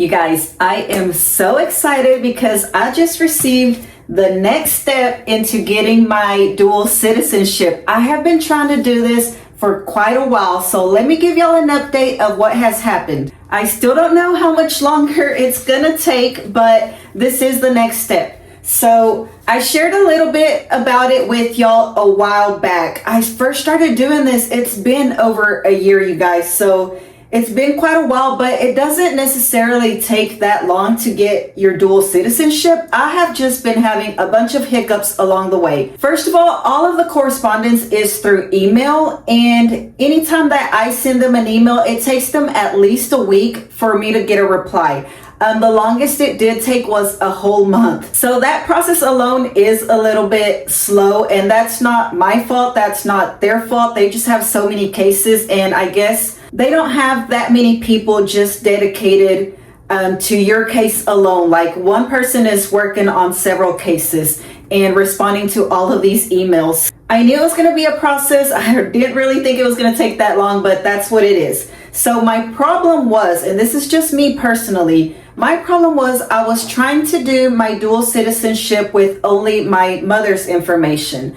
You guys, I am so excited because I just received the next step into getting my dual citizenship. I have been trying to do this for quite a while, so let me give y'all an update of what has happened. I still don't know how much longer it's gonna take, but this is the next step. So I shared a little bit about it with y'all a while back. I first started doing this, it's been over a year, you guys, so it's been quite a while, but it doesn't necessarily take that long to get your dual citizenship. I have just been having a bunch of hiccups along the way. First of all of the correspondence is through email, and anytime that I send them an email, it takes them at least a week for me to get a reply. The longest it did take was a whole month. So that process alone is a little bit slow, and that's not my fault. That's not their fault. They just have so many cases, and I guess they don't have that many people just dedicated to your case alone. Like one person is working on several cases and responding to all of these emails. I knew it was going to be a process. I didn't really think it was going to take that long, but that's what it is. So my problem was, and this is just me personally, my problem was I was trying to do my dual citizenship with only my mother's information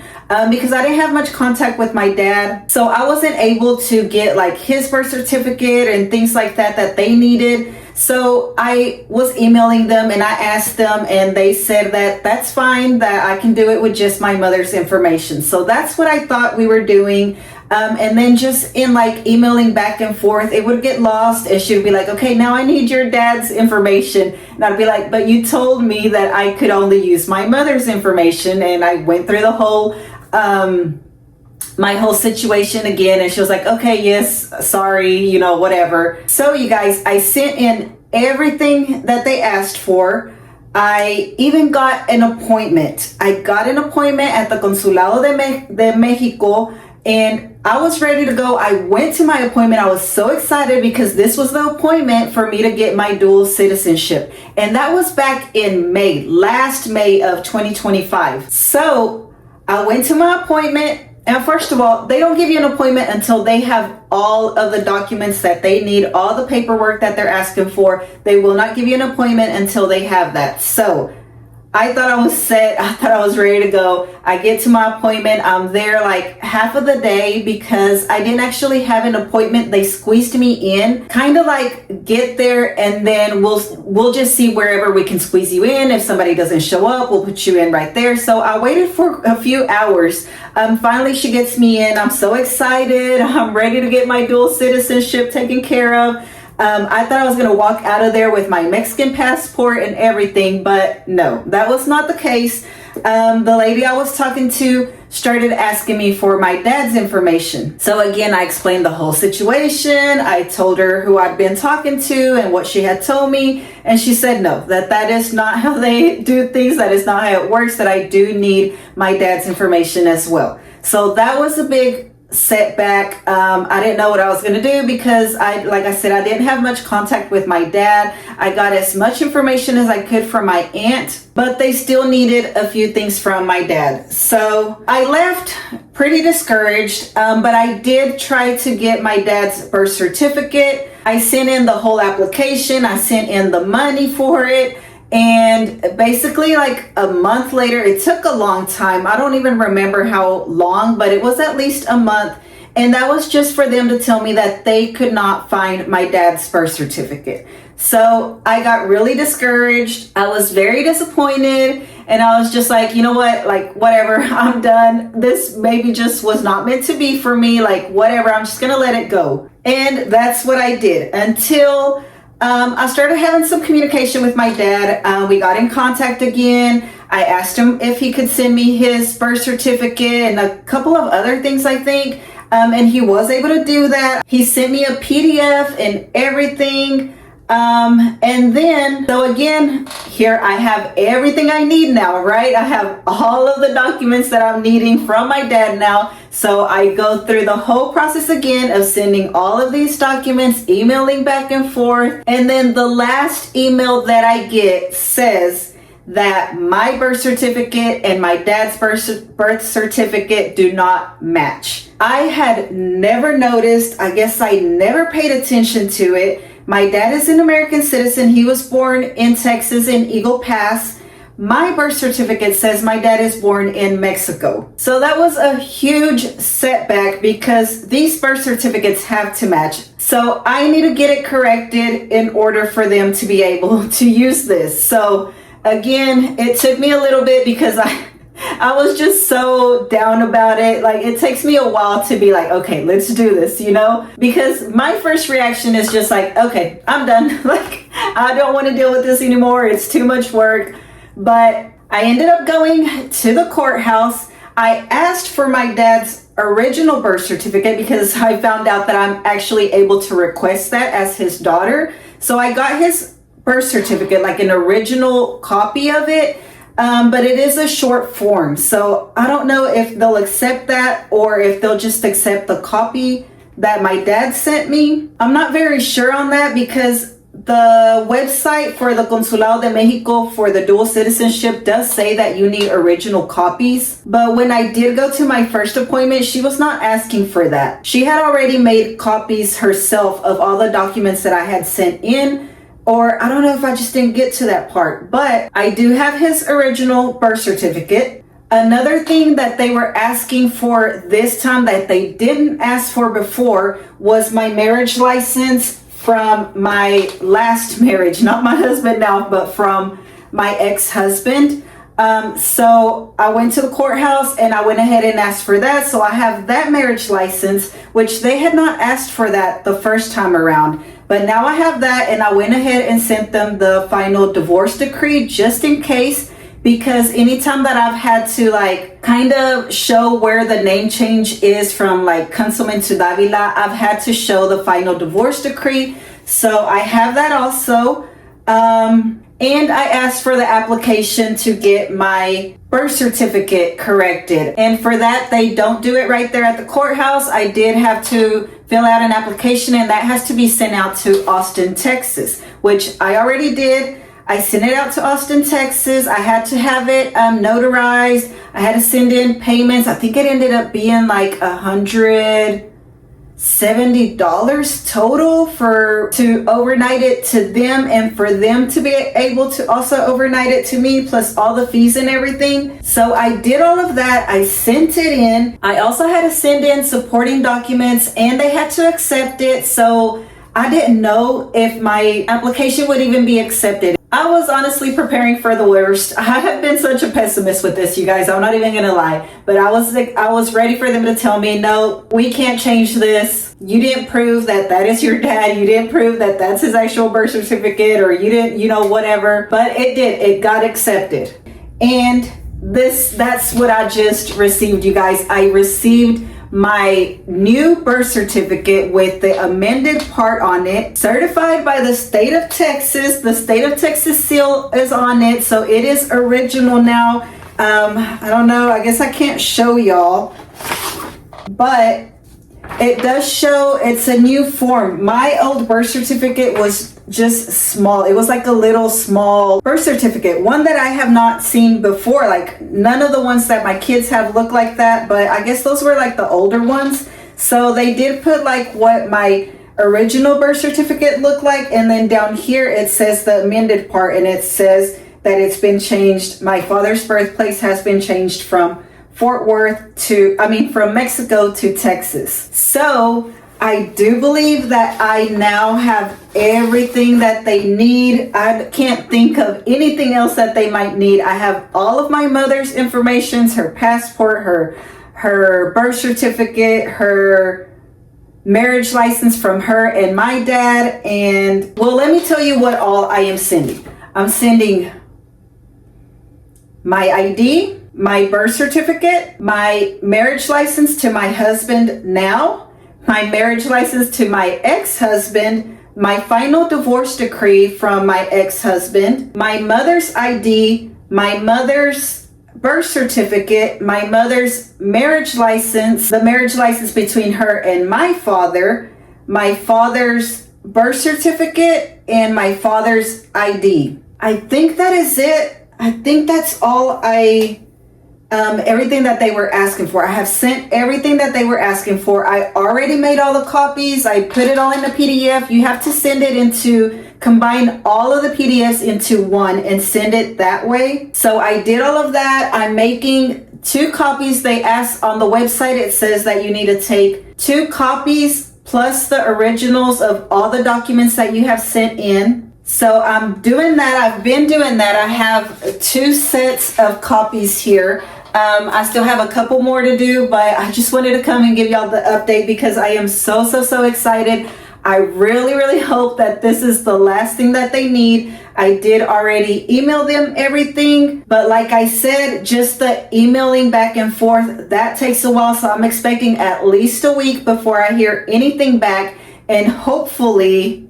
because I didn't have much contact with my dad. So I wasn't able to get like his birth certificate and things like that they needed. So I was emailing them and I asked them, and they said that that's fine, that I can do it with just my mother's information. So that's what I thought we were doing. And then just in like emailing back and forth, it would get lost, and she would be like, okay, now I need your dad's information. And I'd be like, but you told me that I could only use my mother's information. And I went through the whole, my whole situation again. And she was like, okay, yes, sorry, whatever. So you guys, I sent in everything that they asked for. I even got an appointment. I got an appointment at the Consulado de Mexico, and I was ready to go. I went to my appointment. I was so excited because this was the appointment for me to get my dual citizenship. And that was back in May, last May of 2025. So I went to my appointment. And first of all, they don't give you an appointment until they have all of the documents that they need, all the paperwork that they're asking for. They will not give you an appointment until they have that. So I thought I was set. I thought I was ready to go. I get to my appointment. I'm there like half of the day because I didn't actually have an appointment. They squeezed me in, kind of like get there and then we'll just see wherever we can squeeze you in. If somebody doesn't show up, we'll put you in right there. So I waited for a few hours. Finally, she gets me in. I'm so excited. I'm ready to get my dual citizenship taken care of. I thought I was going to walk out of there with my Mexican passport and everything, but no, that was not the case. The lady I was talking to started asking me for my dad's information. So again, I explained the whole situation. I told her who I'd been talking to and what she had told me. And she said, no, that is not how they do things. That is not how it works, that I do need my dad's information as well. So that was a big setback. I didn't know what I was going to do because like I said, I didn't have much contact with my dad. I got as much information as I could from my aunt, but they still needed a few things from my dad. So I left pretty discouraged, but I did try to get my dad's birth certificate. I sent in the whole application. I sent in the money for it. And basically like a month later, it took a long time. I don't even remember how long, but it was at least a month. And that was just for them to tell me that they could not find my dad's birth certificate. So I got really discouraged. I was very disappointed. And I was just like, you know what, like whatever, I'm done. This maybe just was not meant to be for me. Like whatever, I'm just going to let it go. And that's what I did until I started having some communication with my dad. We got in contact again. I asked him if he could send me his birth certificate and a couple of other things, I think. And he was able to do that. He sent me a PDF and everything. And then, so again, here I have everything I need now, right? I have all of the documents that I'm needing from my dad now. So I go through the whole process again of sending all of these documents, emailing back and forth. And then the last email that I get says that my birth certificate and my dad's birth certificate do not match. I had never noticed, I guess I never paid attention to it, My dad is an American citizen. He was born in Texas in Eagle Pass. My birth certificate says my dad is born in Mexico. So that was a huge setback because these birth certificates have to match. So I need to get it corrected in order for them to be able to use this. So again, it took me a little bit because I was just so down about it. Like, it takes me a while to be like, okay, let's do this, you know? Because my first reaction is just like, okay, I'm done. Like, I don't want to deal with this anymore. It's too much work. But I ended up going to the courthouse. I asked for my dad's original birth certificate because I found out that I'm actually able to request that as his daughter. So I got his birth certificate, like an original copy of it. But it is a short form. So I don't know if they'll accept that or if they'll just accept the copy that my dad sent me. I'm not very sure on that because the website for the Consulado de Mexico for the dual citizenship does say that you need original copies. But when I did go to my first appointment, she was not asking for that. She had already made copies herself of all the documents that I had sent in. Or I don't know if I just didn't get to that part, but I do have his original birth certificate. Another thing that they were asking for this time that they didn't ask for before was my marriage license from my last marriage, not my husband now, but from my ex-husband. So I went to the courthouse and I went ahead and asked for that. So I have that marriage license, which they had not asked for that the first time around. But now I have that, and I went ahead and sent them the final divorce decree just in case, because anytime that I've had to like kind of show where the name change is from like Councilman to Davila, I've had to show the final divorce decree. So I have that also. And I asked for the application to get my birth certificate corrected. And for that, they don't do it right there at the courthouse. I did have to fill out an application, and that has to be sent out to Austin, Texas, which I already did. I sent it out to Austin, Texas. I had to have it notarized. I had to send in payments. I think it ended up being like $170 total to overnight it to them and for them to be able to also overnight it to me, plus all the fees and everything. So I did all of that. I sent it in. I also had to send in supporting documents and they had to accept it. So I didn't know if my application would even be accepted. I was honestly preparing for the worst. I have been such a pessimist with this, you guys. I'm not even gonna lie. But I was ready for them to tell me, no, we can't change this. You didn't prove that that is your dad. You didn't prove that that's his actual birth certificate, or you didn't, whatever. But it did. It got accepted. And that's what I just received, you guys. I received my new birth certificate with the amended part on it, certified by the state of Texas. The state of Texas seal is on it, so it is original now. I don't know, I guess I can't show y'all, but it does show it's a new form. My old birth certificate was just small. It was like a little small birth certificate, one that I have not seen before. Like, none of the ones that my kids have look like that, but I guess those were like the older ones. So they did put like what my original birth certificate looked like, and then down here it says the amended part, and it says that it's been changed. My father's birthplace has been changed from from Mexico to Texas. So I do believe that I now have everything that they need. I can't think of anything else that they might need. I have all of my mother's information, her passport, her birth certificate, her marriage license from her and my dad. And well, let me tell you what all I am sending. I'm sending my ID, my birth certificate, my marriage license to my husband now, my marriage license to my ex-husband, my final divorce decree from my ex-husband, my mother's ID, my mother's birth certificate, my mother's marriage license, the marriage license between her and my father's birth certificate, and my father's ID. I think that is it. I think that's all I everything that they were asking for. I have sent everything that they were asking for. I already made all the copies. I put it all in the PDF. You have to send it combine all of the PDFs into one and send it that way. So I did all of that. I'm making 2 copies. They asked on the website, it says that you need to take 2 copies plus the originals of all the documents that you have sent in. So I'm doing that. I've been doing that. I have 2 sets of copies here. I still have a couple more to do, but I just wanted to come and give y'all the update because I am so excited. I really hope that this is the last thing that they need. I did already email them everything, but like I said, just the emailing back and forth, that takes a while. So I'm expecting at least a week before I hear anything back. And hopefully,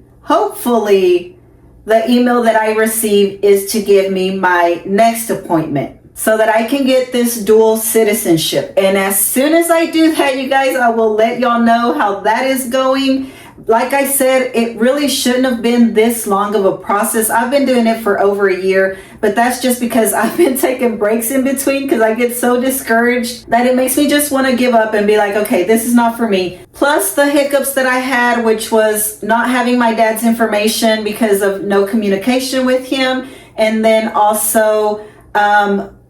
the email that I receive is to give me my next appointment so that I can get this dual citizenship. And as soon as I do that, you guys, I will let y'all know how that is going. Like I said, it really shouldn't have been this long of a process. I've been doing it for over a year, but that's just because I've been taking breaks in between because I get so discouraged that it makes me just want to give up and be like, okay, this is not for me. Plus the hiccups that I had, which was not having my dad's information because of no communication with him. And then also,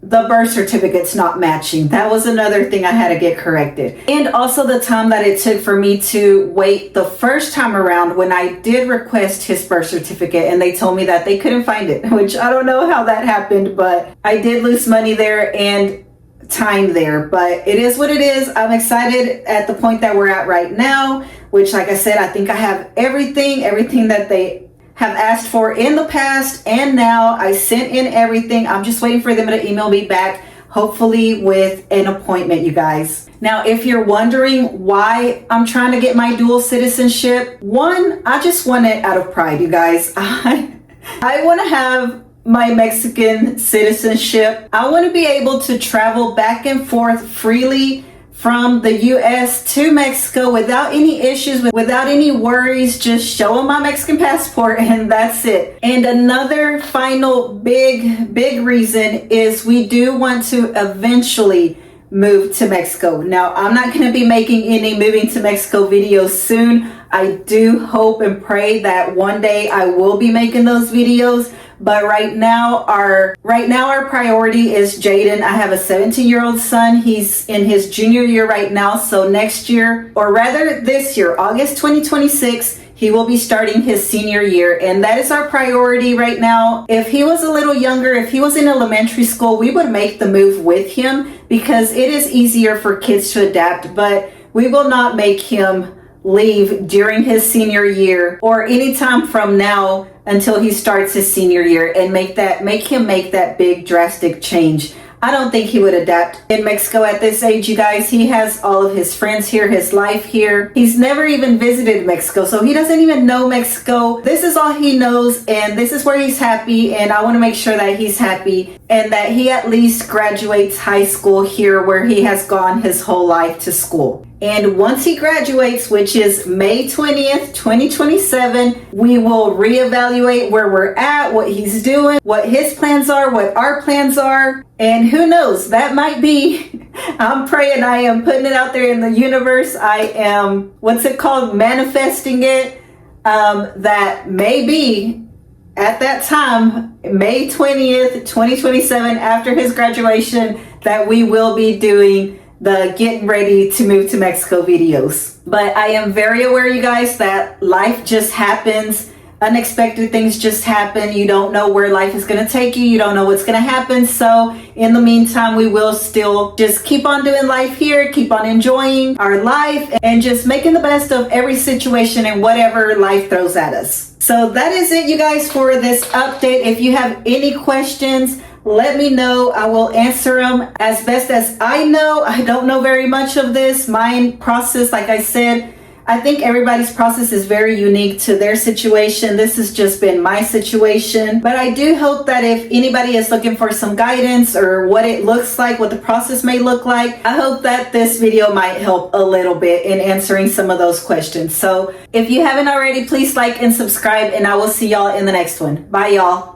the birth certificate's not matching. That was another thing I had to get corrected. And also the time that it took for me to wait the first time around when I did request his birth certificate and they told me that they couldn't find it, which I don't know how that happened, but I did lose money there and time there, but it is what it is. I'm excited at the point that we're at right now, which like I said, I think I have everything that they have asked for in the past, and now I sent in everything. I'm just waiting for them to email me back, hopefully with an appointment, you guys. Now, if you're wondering why I'm trying to get my dual citizenship, one, I just want it out of pride, you guys. I want to have my Mexican citizenship. I want to be able to travel back and forth freely from the US to Mexico without any issues, without any worries, just show them my Mexican passport and that's it. And another final big reason is we do want to eventually move to Mexico. Now, I'm not going to be making any moving to Mexico videos soon. I do hope and pray that one day I will be making those videos. But right now our priority is Jaden. I have a 17-year-old son. He's in his junior year right now. So next year, or rather this year, August 2026, he will be starting his senior year. And that is our priority right now. If he was a little younger, if he was in elementary school, we would make the move with him because it is easier for kids to adapt. But we will not make him leave during his senior year or any time from now until he starts his senior year and make him make that big drastic change. I don't think he would adapt in Mexico at this age, you guys. He has all of his friends here, his life here. He's never even visited Mexico, so he doesn't even know Mexico. This is all he knows, and this is where he's happy, and I want to make sure that he's happy and that he at least graduates high school here where he has gone his whole life to school. And once he graduates, which is May 20th, 2027, we will reevaluate where we're at, what he's doing, what his plans are, what our plans are. And who knows, that might be, I'm praying, I am putting it out there in the universe. I am, manifesting it, that maybe at that time, May 20th, 2027, after his graduation, that we will be doing the getting ready to move to Mexico videos. But I am very aware, you guys, that life just happens. Unexpected things just happen. You don't know where life is going to take you. You don't know what's going to happen. So in the meantime, we will still just keep on doing life here, keep on enjoying our life, and just making the best of every situation and whatever life throws at us. So that is it, you guys, for this update. If you have any questions, let me know. I will answer them as best as I know. I don't know very much of this. Mine process, like I said, I think everybody's process is very unique to their situation. This has just been my situation. But I do hope that if anybody is looking for some guidance or what it looks like, what the process may look like, I hope that this video might help a little bit in answering some of those questions. So if you haven't already, please like and subscribe, and I will see y'all in the next one. Bye, y'all.